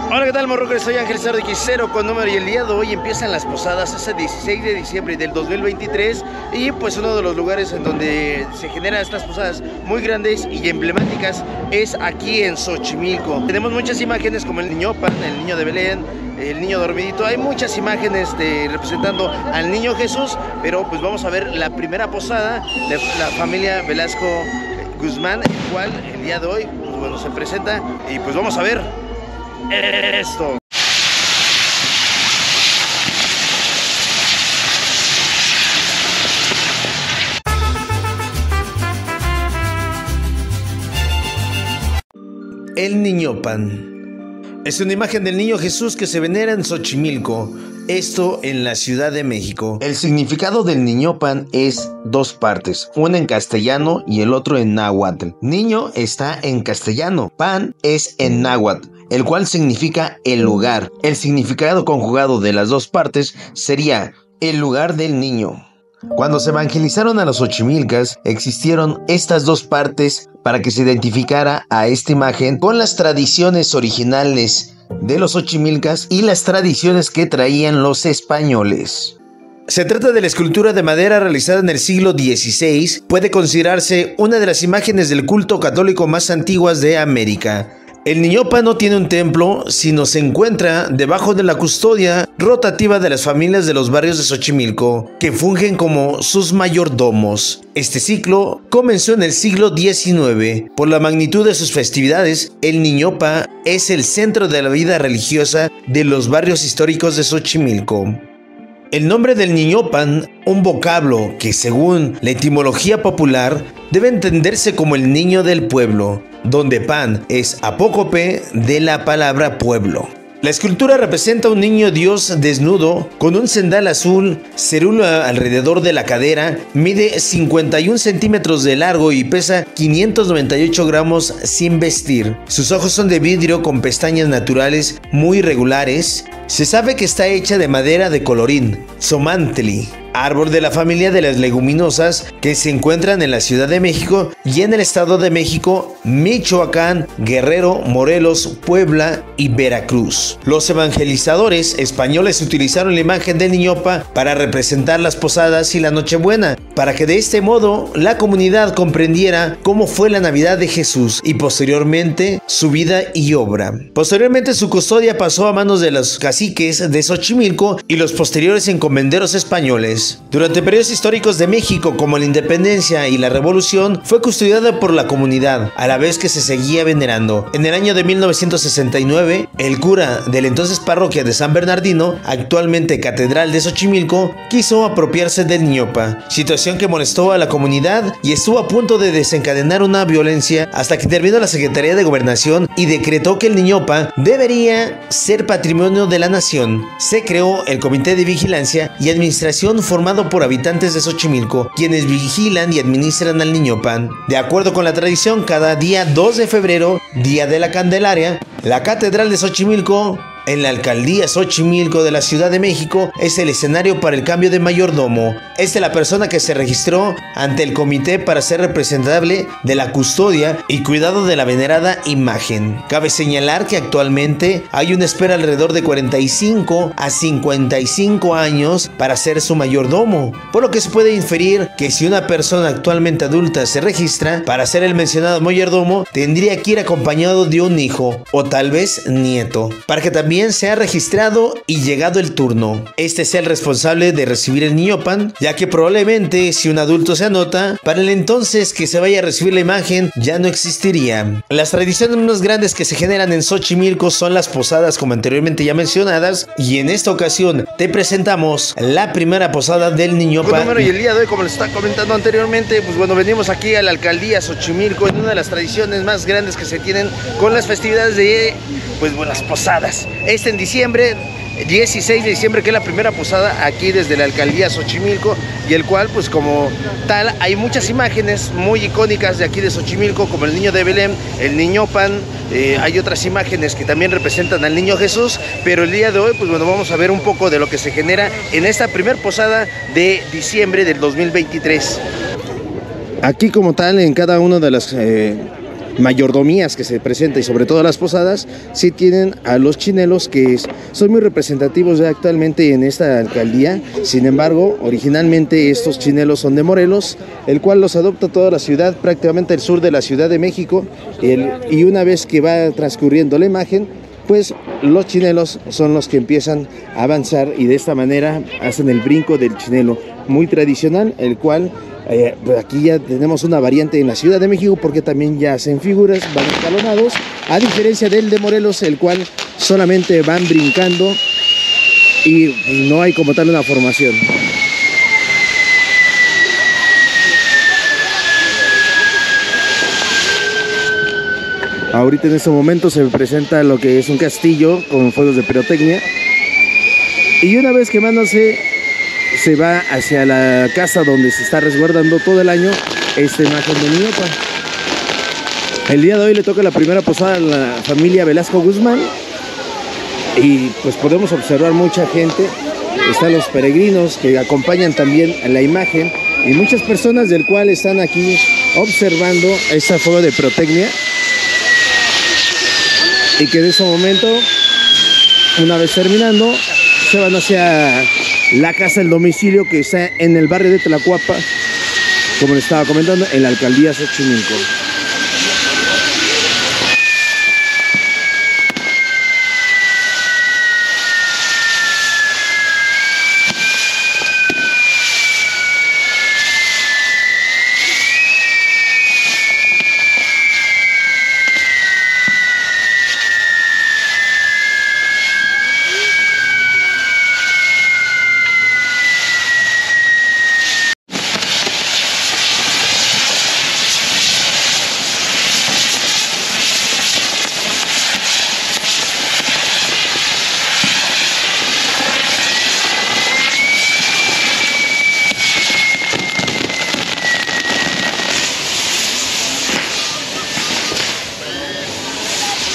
Hola, ¿qué tal, morroques? Soy Ángel Sardo X0 con número, y el día de hoy empiezan las posadas hasta el 16 de diciembre del 2023 y pues uno de los lugares en donde se generan estas posadas muy grandes y emblemáticas es aquí en Xochimilco. Tenemos muchas imágenes como el niño Pan, el niño de Belén, el niño dormidito. Hay muchas imágenes representando al niño Jesús, pero pues vamos a ver la primera posada de la familia Velasco Guzmán, el cual el día de hoy pues, bueno, se presenta y pues vamos a ver esto. El niño Pan es una imagen del niño Jesús que se venera en Xochimilco, esto en la Ciudad de México. El significado del niño Pan es dos partes, una en castellano y el otro en náhuatl. Niño está en castellano, pan es en náhuatl, el cual significa el lugar. El significado conjugado de las dos partes sería el lugar del niño. Cuando se evangelizaron a los xochimilcas, existieron estas dos partes para que se identificara a esta imagen con las tradiciones originales de los xochimilcas y las tradiciones que traían los españoles. Se trata de la escultura de madera realizada en el siglo XVI. Puede considerarse una de las imágenes del culto católico más antiguas de América. El niño Pan no tiene un templo, sino se encuentra debajo de la custodia rotativa de las familias de los barrios de Xochimilco, que fungen como sus mayordomos. Este ciclo comenzó en el siglo XIX. Por la magnitud de sus festividades, el niño Pan es el centro de la vida religiosa de los barrios históricos de Xochimilco. El nombre del niño Pan, un vocablo que según la etimología popular debe entenderse como el niño del pueblo, donde pan es apócope de la palabra pueblo. La escultura representa a un niño Dios desnudo con un cendal azul, cerula alrededor de la cadera, mide 51 centímetros de largo y pesa 598 gramos sin vestir. Sus ojos son de vidrio con pestañas naturales muy regulares. Se sabe que está hecha de madera de colorín, Xomantli, árbol de la familia de las leguminosas que se encuentran en la Ciudad de México y en el Estado de México, Michoacán, Guerrero, Morelos, Puebla y Veracruz. Los evangelizadores españoles utilizaron la imagen del niño Pan para representar las posadas y la Nochebuena, para que de este modo la comunidad comprendiera cómo fue la Navidad de Jesús y posteriormente su vida y obra. Posteriormente su custodia pasó a manos de los caciques de Xochimilco y los posteriores encomenderos españoles. Durante periodos históricos de México como la Independencia y la Revolución, fue custodiada por la comunidad, a la vez que se seguía venerando. En el año de 1969, el cura de la entonces parroquia de San Bernardino, actualmente Catedral de Xochimilco, quiso apropiarse del niño Pan, situación que molestó a la comunidad y estuvo a punto de desencadenar una violencia hasta que intervino la Secretaría de Gobernación y decretó que el niño Pan debería ser patrimonio de la nación. Se creó el Comité de Vigilancia y Administración formado por habitantes de Xochimilco, quienes vigilan y administran al niño Pan. De acuerdo con la tradición, cada día 2 de febrero, Día de la Candelaria, la Catedral de Xochimilco, en la alcaldía Xochimilco de la Ciudad de México, es el escenario para el cambio de mayordomo. Es de la persona que se registró ante el comité para ser representable de la custodia y cuidado de la venerada imagen. Cabe señalar que actualmente hay una espera alrededor de 45 a 55 años para ser su mayordomo, por lo que se puede inferir que si una persona actualmente adulta se registra para ser el mencionado mayordomo, tendría que ir acompañado de un hijo o tal vez nieto, para que también sea registrado y llegado el turno, este sea el responsable de recibir el niño Pan, ya que probablemente si un adulto se anota, para el entonces que se vaya a recibir la imagen ya no existiría. Las tradiciones más grandes que se generan en Xochimilco son las posadas, como anteriormente ya mencionadas, y en esta ocasión te presentamos la primera posada del niño Pan. Bueno, y el día de hoy, como les estaba comentando anteriormente, pues bueno, venimos aquí a la alcaldía Xochimilco en una de las tradiciones más grandes que se tienen con las festividades de, pues bueno, las posadas. En diciembre, 16 de diciembre, que es la primera posada aquí desde la alcaldía Xochimilco, y el cual pues como tal hay muchas imágenes muy icónicas de aquí de Xochimilco, como el niño de Belén, el niño Pan. Hay otras imágenes que también representan al niño Jesús, pero el día de hoy pues bueno, vamos a ver un poco de lo que se genera en esta primera posada de diciembre del 2023. Aquí como tal, en cada una de las mayordomías que se presentan y sobre todo las posadas, sí tienen a los chinelos que son muy representativos ya actualmente en esta alcaldía. Sin embargo, originalmente estos chinelos son de Morelos, el cual los adopta toda la ciudad, prácticamente el sur de la Ciudad de México, y una vez que va transcurriendo la imagen, pues los chinelos son los que empiezan a avanzar y de esta manera hacen el brinco del chinelo muy tradicional, el cual aquí ya tenemos una variante en la Ciudad de México porque también ya hacen figuras, van escalonados, a diferencia del de Morelos, el cual solamente van brincando y no hay como tal una formación. Ahorita en este momento se presenta lo que es un castillo con fuegos de pirotecnia, y una vez quemándose se va hacia la casa donde se está resguardando todo el año esta imagen de Niñopa. El día de hoy le toca la primera posada a la familia Velasco Guzmán y pues podemos observar mucha gente. Están los peregrinos que acompañan también a la imagen y muchas personas del cual están aquí observando esta fuego de pirotecnia, y que en ese momento, una vez terminando, se van hacia la casa del domicilio que está en el barrio de Tlacuapa, como les estaba comentando, en la alcaldía Xochimilco.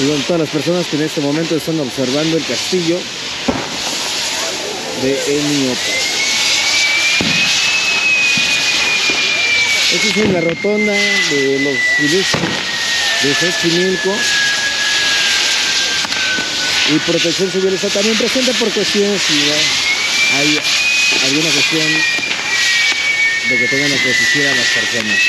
Y bueno, todas las personas que en este momento están observando el castillo de El Niñopa. Esta es la rotonda de los ilustres de Xochimilco, y Protección Civil está también presente por cuestiones si hay alguna cuestión de que tengan que asistir a las personas.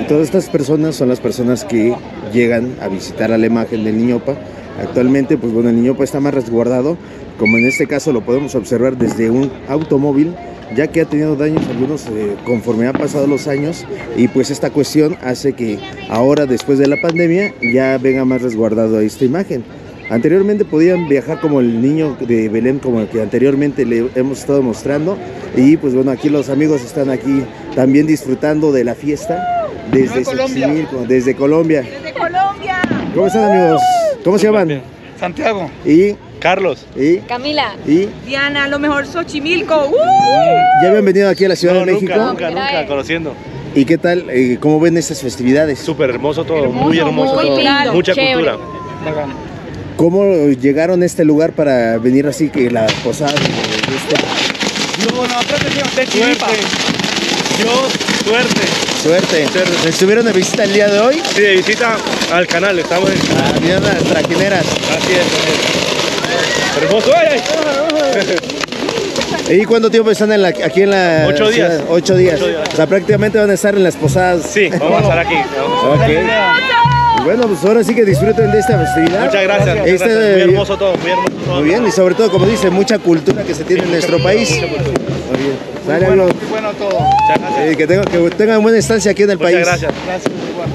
Y todas estas personas son las personas que llegan a visitar a la imagen del Niñopa. Actualmente, pues bueno, el Niñopa está más resguardado, como en este caso lo podemos observar desde un automóvil, ya que ha tenido daños algunos conforme han pasado los años, y pues esta cuestión hace que ahora, después de la pandemia, ya venga más resguardado esta imagen. Anteriormente podían viajar como el niño de Belén, como el que anteriormente le hemos estado mostrando, y pues bueno, aquí los amigos están aquí también disfrutando de la fiesta desde Xochimilco, desde Colombia. ¡Desde Colombia! ¿Cómo están, amigos? ¿Cómo se llaman? Santiago. Y Carlos. y Camila. y Diana, lo mejor Xochimilco. ya habían venido aquí a la Ciudad de México. Nunca conociendo. ¿Y qué tal? ¿Cómo ven estas festividades? Súper hermoso todo, muy hermoso muy todo. lindo, Mucha chévere. cultura. ¿Cómo llegaron a este lugar para venir así que la posada de este? No, nosotros decíamos de Chiripa. Suerte. Suerte. ¿Estuvieron de visita el día de hoy? Sí, de visita al canal, estamos en... Vinieron las traquineras. Así es. Hermoso, ¿Y cuánto tiempo están aquí en la 8 días. ciudad? 8 días. 8 días. O sea, prácticamente van a estar en las posadas. Sí, vamos a estar aquí. Ok. Y bueno, pues ahora sí que disfruten de esta festividad. Muchas gracias. Este, Muy hermoso todo, muy hermoso todo. Muy bien, y sobre todo, como dice, mucha cultura que se tiene en nuestro país. Muy bien. Sale, amigos. Muy bueno todo. Muchas gracias. Que tengan buena estancia aquí en el país. Muchas gracias. Gracias, muy bueno.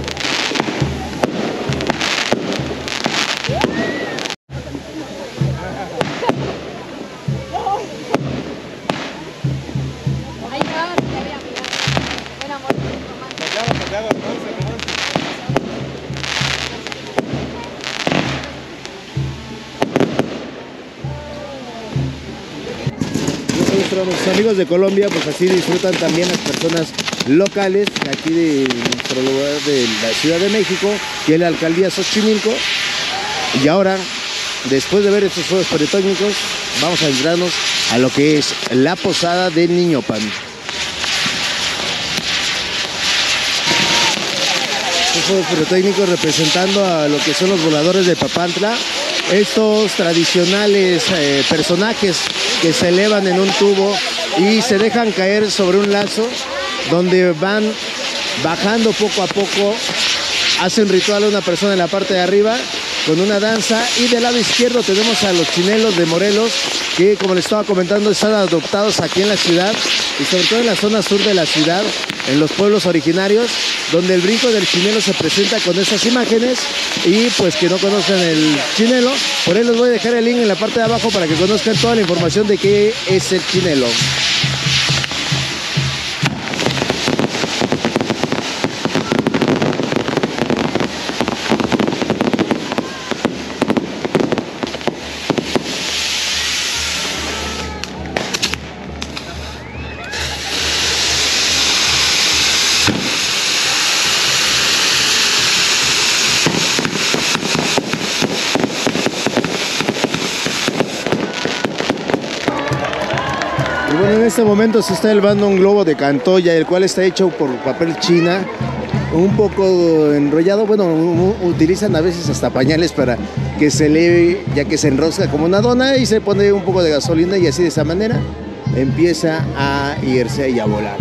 Nuestros amigos de Colombia, pues así disfrutan también las personas locales de aquí de nuestro lugar de la Ciudad de México, que es la alcaldía Xochimilco. Y ahora, después de ver estos fuegos pirotécnicos, vamos a entrarnos a lo que es la posada del Niñopan. Estos fuegos pirotécnicos representando a lo que son los voladores de Papantla. Estos tradicionales personajes que se elevan en un tubo y se dejan caer sobre un lazo, donde van bajando poco a poco. Hace un ritual a una persona en la parte de arriba con una danza, y del lado izquierdo tenemos a los chinelos de Morelos, que, como les estaba comentando, están adoptados aquí en la ciudad y sobre todo en la zona sur de la ciudad, en los pueblos originarios, donde el brinco del chinelo se presenta con esas imágenes. Y pues que no conozcan el chinelo, por ahí les voy a dejar el link en la parte de abajo para que conozcan toda la información de qué es el chinelo. Y bueno, en este momento se está elevando un globo de Cantoya, el cual está hecho por papel china, un poco enrollado. Bueno, utilizan a veces hasta pañales para que se eleve, ya que se enrosca como una dona, y se pone un poco de gasolina, y así de esa manera empieza a irse y a volar.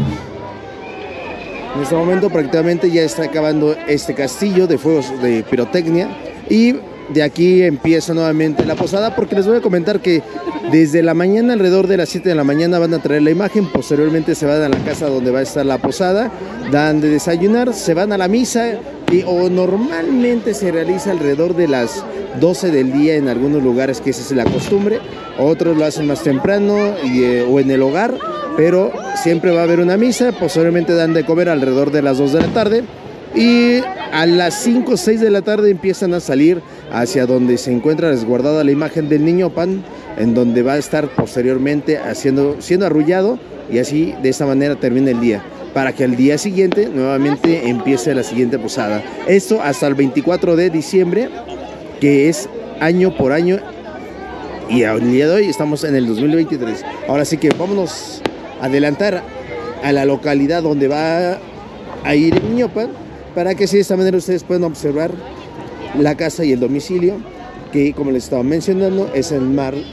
En este momento prácticamente ya está acabando este castillo de fuegos de pirotecnia, y de aquí empieza nuevamente la posada, porque les voy a comentar que desde la mañana, alrededor de las 7 de la mañana, van a traer la imagen. Posteriormente se van a la casa donde va a estar la posada, dan de desayunar, se van a la misa, o normalmente se realiza alrededor de las 12 del día en algunos lugares, que esa es la costumbre. Otros lo hacen más temprano o en el hogar, pero siempre va a haber una misa. Posteriormente dan de comer alrededor de las 2 de la tarde, y a las 5 o 6 de la tarde empiezan a salir hacia donde se encuentra resguardada la imagen del Niñopan, en donde va a estar posteriormente siendo arrullado, y así de esta manera termina el día, para que al día siguiente nuevamente empiece la siguiente posada. Esto hasta el 24 de diciembre, que es año por año, y al día de hoy estamos en el 2023. Ahora sí que vámonos a adelantar a la localidad donde va a ir el Niñopan, para que así de esta manera ustedes puedan observar la casa y el domicilio, que, como les estaba mencionando, es el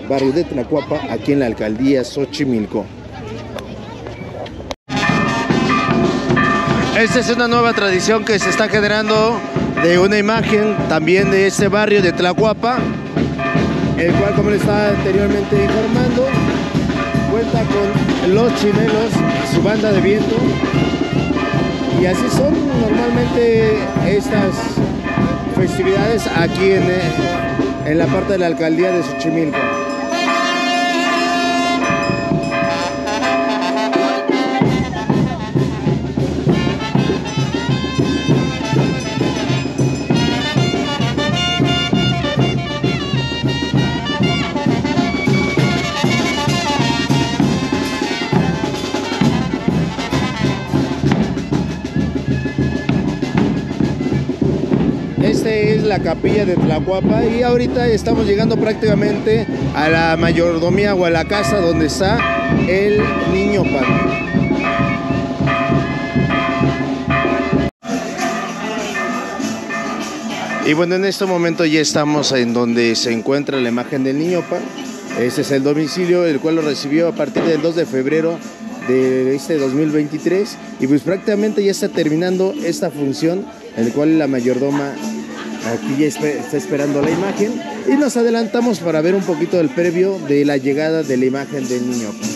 barrio de Tlacuapa, aquí en la alcaldía Xochimilco. Esta es una nueva tradición que se está generando, de una imagen también de este barrio de Tlacuapa, el cual, como les estaba anteriormente informando, cuenta con los chinelos y su banda de viento. Y así son normalmente estas festividades aquí en la parte de la alcaldía de Xochimilco. Esta es la capilla de Tlacuapa, y ahorita estamos llegando prácticamente a la mayordomía o a la casa donde está el Niñopan. Y bueno, en este momento ya estamos en donde se encuentra la imagen del Niñopan. Este es el domicilio, el cual lo recibió a partir del 2 de febrero de este 2023, y pues prácticamente ya está terminando esta función, en el cual la mayordoma aquí ya está esperando la imagen, y nos adelantamos para ver un poquito del previo de la llegada de la imagen del Niñopan.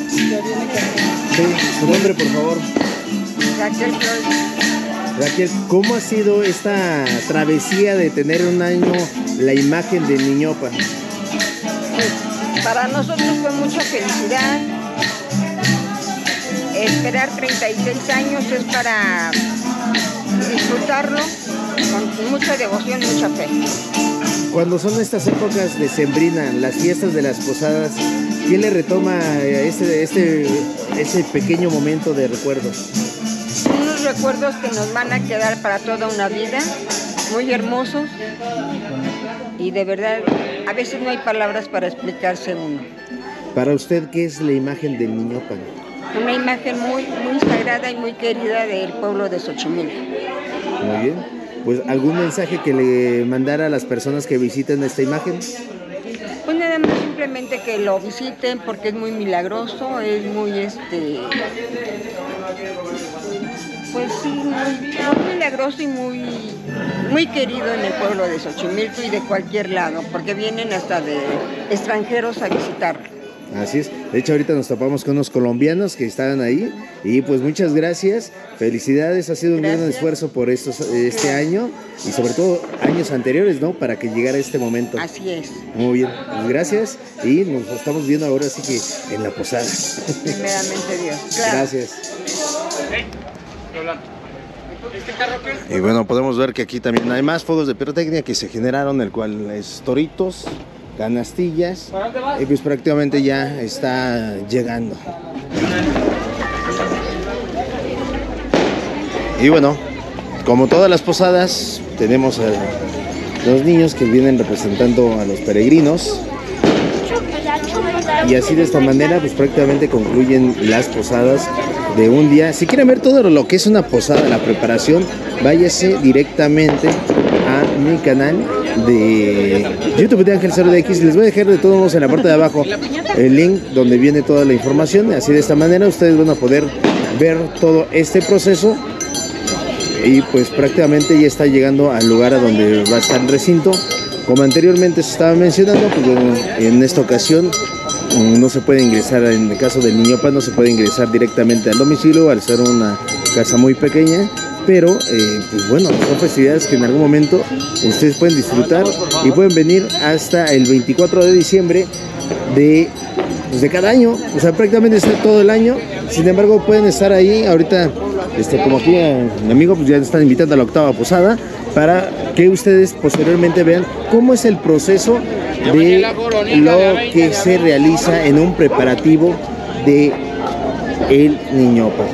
Sí, su nombre, por favor. Raquel Flores. Raquel, ¿cómo ha sido esta travesía de tener un año la imagen del Niñopan? Pues, para nosotros fue mucha felicidad. Esperar 36 años es para disfrutarlo con mucha devoción y mucha fe. Cuando son estas épocas de sembrina, las fiestas de las posadas, ¿quién le retoma ese pequeño momento de recuerdo? Unos recuerdos que nos van a quedar para toda una vida, muy hermosos, y de verdad, a veces no hay palabras para explicarse uno. Para usted, ¿qué es la imagen del Niñopan? Una imagen muy sagrada y muy querida del pueblo de Xochimilco. Muy bien. Pues, ¿algún mensaje que le mandara a las personas que visiten esta imagen? Pues nada más, simplemente que lo visiten porque es muy milagroso, es muy pues sí, muy milagroso y muy querido en el pueblo de Xochimilco y de cualquier lado, porque vienen hasta de extranjeros a visitarlo. Así es. De hecho, ahorita nos topamos con unos colombianos que estaban ahí. Y pues muchas gracias. Felicidades. Ha sido un gran esfuerzo por este año y sobre todo años anteriores, ¿no? Para que llegara este momento. Así es. Muy bien. Pues gracias. Y nos estamos viendo ahora sí que en la posada. Primeramente Dios. Claro. Gracias. Y bueno, podemos ver que aquí también hay más fuegos de pirotecnia que se generaron, el cual es toritos, canastillas, y pues prácticamente ya está llegando. Y bueno, como todas las posadas, tenemos a los niños que vienen representando a los peregrinos. Y así de esta manera pues prácticamente concluyen las posadas de un día. Si quieren ver todo lo que es una posada, la preparación, váyase directamente a mi canal de YouTube de Ángel 0DX. Les voy a dejar de todos modos en la parte de abajo el link donde viene toda la información. Así de esta manera ustedes van a poder ver todo este proceso. Y pues prácticamente ya está llegando al lugar a donde va a estar el recinto. Como anteriormente se estaba mencionando, pues bueno, en esta ocasión no se puede ingresar, en el caso del Niñopan no se puede ingresar directamente al domicilio al ser una casa muy pequeña, pero pues bueno, son festividades que en algún momento ustedes pueden disfrutar y pueden venir hasta el 24 de diciembre de cada año, o sea, prácticamente está todo el año. Sin embargo, pueden estar ahí ahorita, como aquí mi amigo, pues ya están invitando a la octava posada para que ustedes posteriormente vean cómo es el proceso de lo que se realiza en un preparativo de el Niñopan.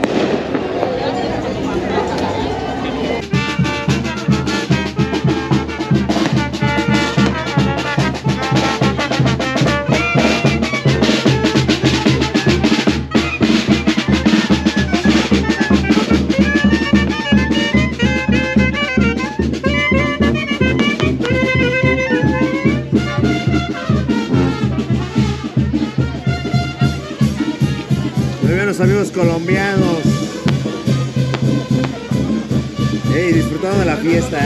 Amigos colombianos, disfrutando de la fiesta.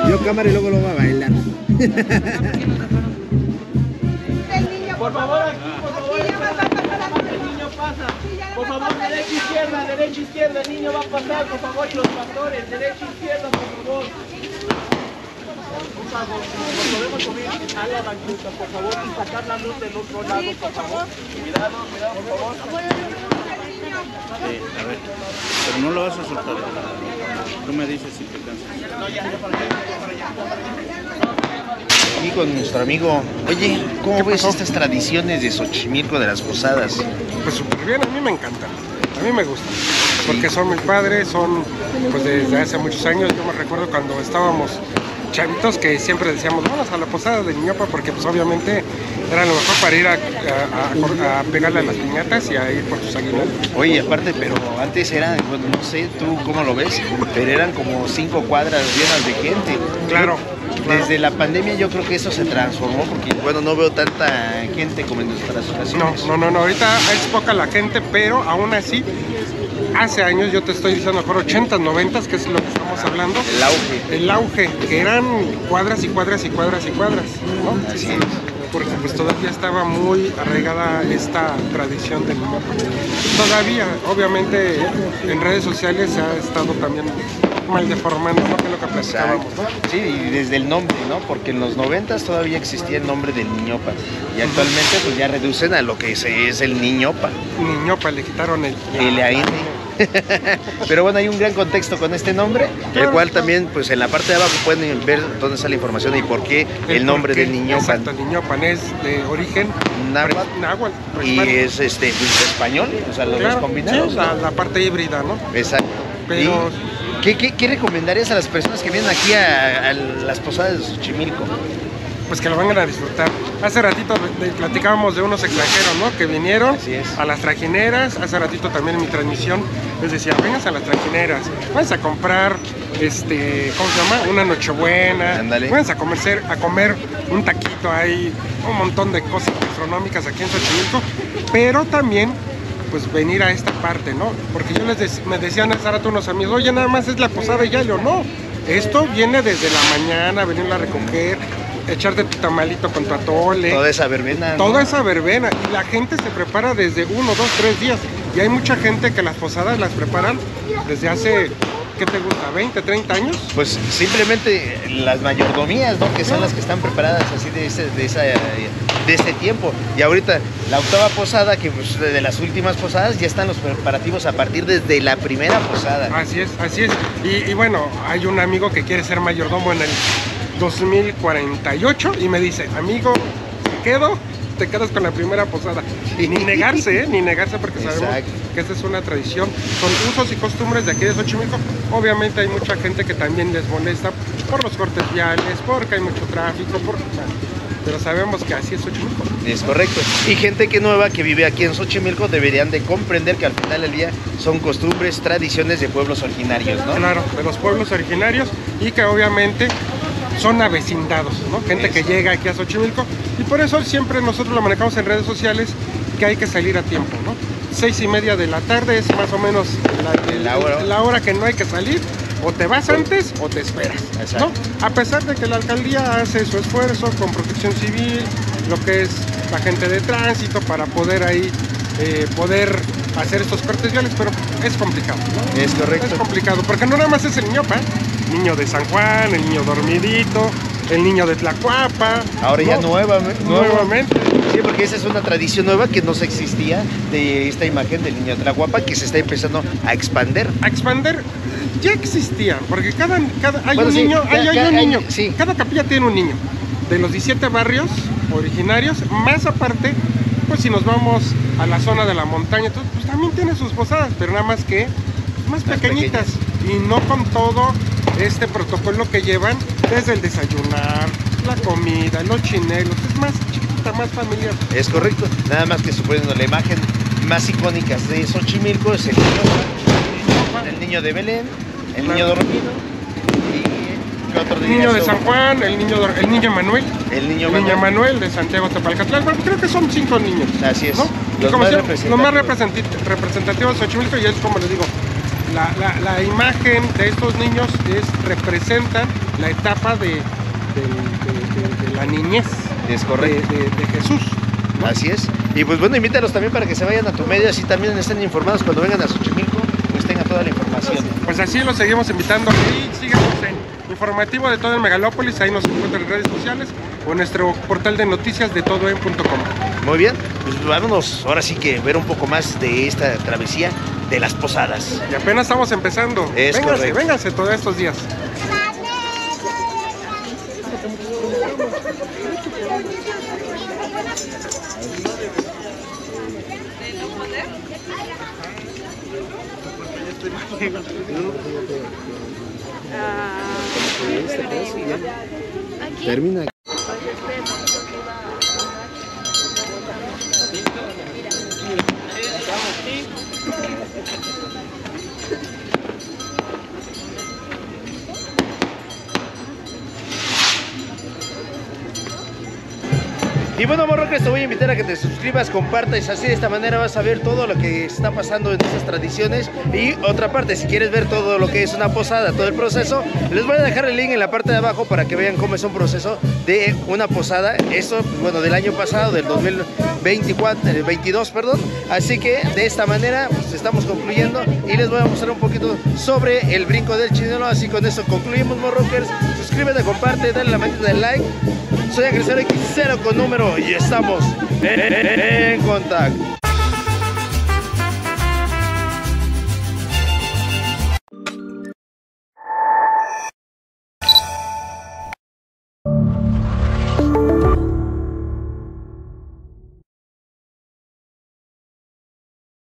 Yo cámara y luego lo va a bailar. Por favor, aquí, por favor, el niño pasa. Por favor, derecha, izquierda, el niño va a pasar, por favor, y los pastores, derecha, izquierda, por favor. Por favor, podemos subir a la banqueta, por favor, y sacar la luz del otro lado, por favor. Cuidado, por favor. Sí, a ver, pero no lo vas a soltar. Tú me dices si te cansas. Aquí con nuestro amigo. Oye, ¿cómo ves estas tradiciones de Xochimilco de las posadas? Pues súper bien, a mí me encantan, a mí me gustan, porque son mis padres, son pues desde hace muchos años. Yo me recuerdo cuando estábamos chavitos que siempre decíamos, vamos a la posada de Niñopan, porque pues obviamente era lo mejor para ir a pegarle a las piñatas y a ir por tus aguinaldos. Oye, aparte, pero antes eran, bueno, no sé tú cómo lo ves, pero eran como 5 cuadras llenas de gente. Claro. Desde la pandemia yo creo que eso se transformó, porque bueno, no veo tanta gente como en nuestras ocasiones. No, ahorita es poca la gente, pero aún así, hace años, yo te estoy diciendo, por 80s, 90s, que es lo que estamos hablando. El auge, que eran cuadras y cuadras y cuadras y cuadras, ¿no? Así es. Porque pues todavía estaba muy arraigada esta tradición del Niñopan. Todavía, obviamente, en redes sociales se ha estado también mal deformando, ¿no? Que es lo que platicábamos, ¿no? Sí, y desde el nombre, ¿no? Porque en los 90s todavía existía el nombre del Niñopan y actualmente pues ya reducen a lo que es el Niñopan. Niñopan, le quitaron el ahí. Pero bueno, hay un gran contexto con este nombre, el cual también, pues en la parte de abajo pueden ver dónde está la información y por qué el nombre del Niñopan. Exacto, el Niñopan es de origen náhuatl. Y es pues, español, o sea, los dos combinados. Sí, la parte híbrida, ¿no? Exacto. Pero... ¿Qué recomendarías a las personas que vienen aquí a las posadas de Xochimilco? Pues que lo vengan a disfrutar. Hace ratito platicábamos de unos extranjeros, ¿no? Que vinieron a las trajineras. Hace ratito también en mi transmisión les decía, vengan a las trajineras, váyanse a comprar, ¿cómo se llama? Una nochebuena. Ándale. Váyanse a comer un taquito, hay un montón de cosas gastronómicas aquí en Xochimilco, pero también pues venir a esta parte, ¿no? Porque yo me decían hace rato unos amigos, oye, nada más es la posada y ya, yo no. Esto viene desde la mañana, venirla a recoger, echarte tu tamalito con tu atole. Toda esa verbena. Toda esa verbena. Y la gente se prepara desde 1, 2, 3 días. Y hay mucha gente que las posadas las preparan desde hace, ¿qué te gusta? ¿20, 30 años? Pues simplemente las mayordomías, ¿no? Que son las que están preparadas así de ese tiempo. Y ahorita la octava posada, que pues de las últimas posadas, ya están los preparativos a partir desde la primera posada. Así es, así es. Y bueno, hay un amigo que quiere ser mayordomo en el 2048 y me dice, amigo, te quedas con la primera posada. Y ni negarse porque sabemos que esta es una tradición, son usos y costumbres de aquí de Xochimilco. Obviamente hay mucha gente que también les molesta por los cortes viales, porque hay mucho tráfico, pero sabemos que así es Xochimilco. Es correcto. Y gente nueva que vive aquí en Xochimilco deberían de comprender que al final del día son costumbres, tradiciones de pueblos originarios, ¿no? Claro, de los pueblos originarios y que obviamente son avecindados, ¿no? Gente que llega aquí a Xochimilco y por eso siempre nosotros lo manejamos en redes sociales que hay que salir a tiempo, ¿no? 6:30 de la tarde es más o menos la hora que no hay que salir. O te vas antes o te esperas, ¿no? A pesar de que la alcaldía hace su esfuerzo con protección civil, lo que es la gente de tránsito para poder ahí poder hacer estos cortes viales, pero es complicado, ¿no? Es correcto. Es complicado, porque no nada más es el Niñopan, niño de San Juan, el niño dormidito, el niño de Tlacuapa. Ahora ya nuevamente. Sí, porque esa es una tradición nueva que no se existía de esta imagen del niño de Tlacuapa que se está empezando a expander. Ya existía, porque hay un niño. Sí. Cada capilla tiene un niño. De los 17 barrios originarios, más aparte, pues si nos vamos a la zona de la montaña, entonces, pues también tiene sus posadas, pero nada más que más pequeñitas. Y no con todo este protocolo que llevan desde el desayunar, la comida, los chinelos, es más chiquita, más familiar. Es correcto, nada más que suponiendo la imagen más icónica de Xochimilco es el niño de Belén, el niño dormido y ¿qué otro el niño de San Juan, el niño Manuel. El niño Manuel de Santiago Tepalcatlán. Bueno, creo que son 5 niños. Así es, ¿no? los más representativos de Xochimilco, y es como les digo, la imagen de estos niños representan la etapa de la niñez. Es correcto. De Jesús, ¿no? Así es. Y pues bueno, invítalos también para que se vayan a tu medio, así también estén informados cuando vengan a Xochimilco, pues tengan toda la información. Pues así los seguimos invitando y síganos en Informativo de Todo en Megalópolis, ahí nos encuentran en redes sociales o en nuestro portal de noticias de todoen.com. Muy bien, pues vámonos ahora sí que ver un poco más de esta travesía de las posadas. Y apenas estamos empezando. Vénganse todos estos días. Termina. Y bueno, Morroques, te voy a invitar a que te suscribas, compartas, así de esta manera vas a ver todo lo que está pasando en estas tradiciones. Y otra parte, si quieres ver todo lo que es una posada, todo el proceso, les voy a dejar el link en la parte de abajo para que vean cómo es un proceso de una posada. Esto, bueno, del año pasado, del 2022, perdón. Así que de esta manera pues, estamos concluyendo y les voy a mostrar un poquito sobre el brinco del chinelo. Así con esto concluimos, Morrockers. Suscríbete, comparte, dale la manita de like. Soy Agresor X0 con número y estamos en contacto.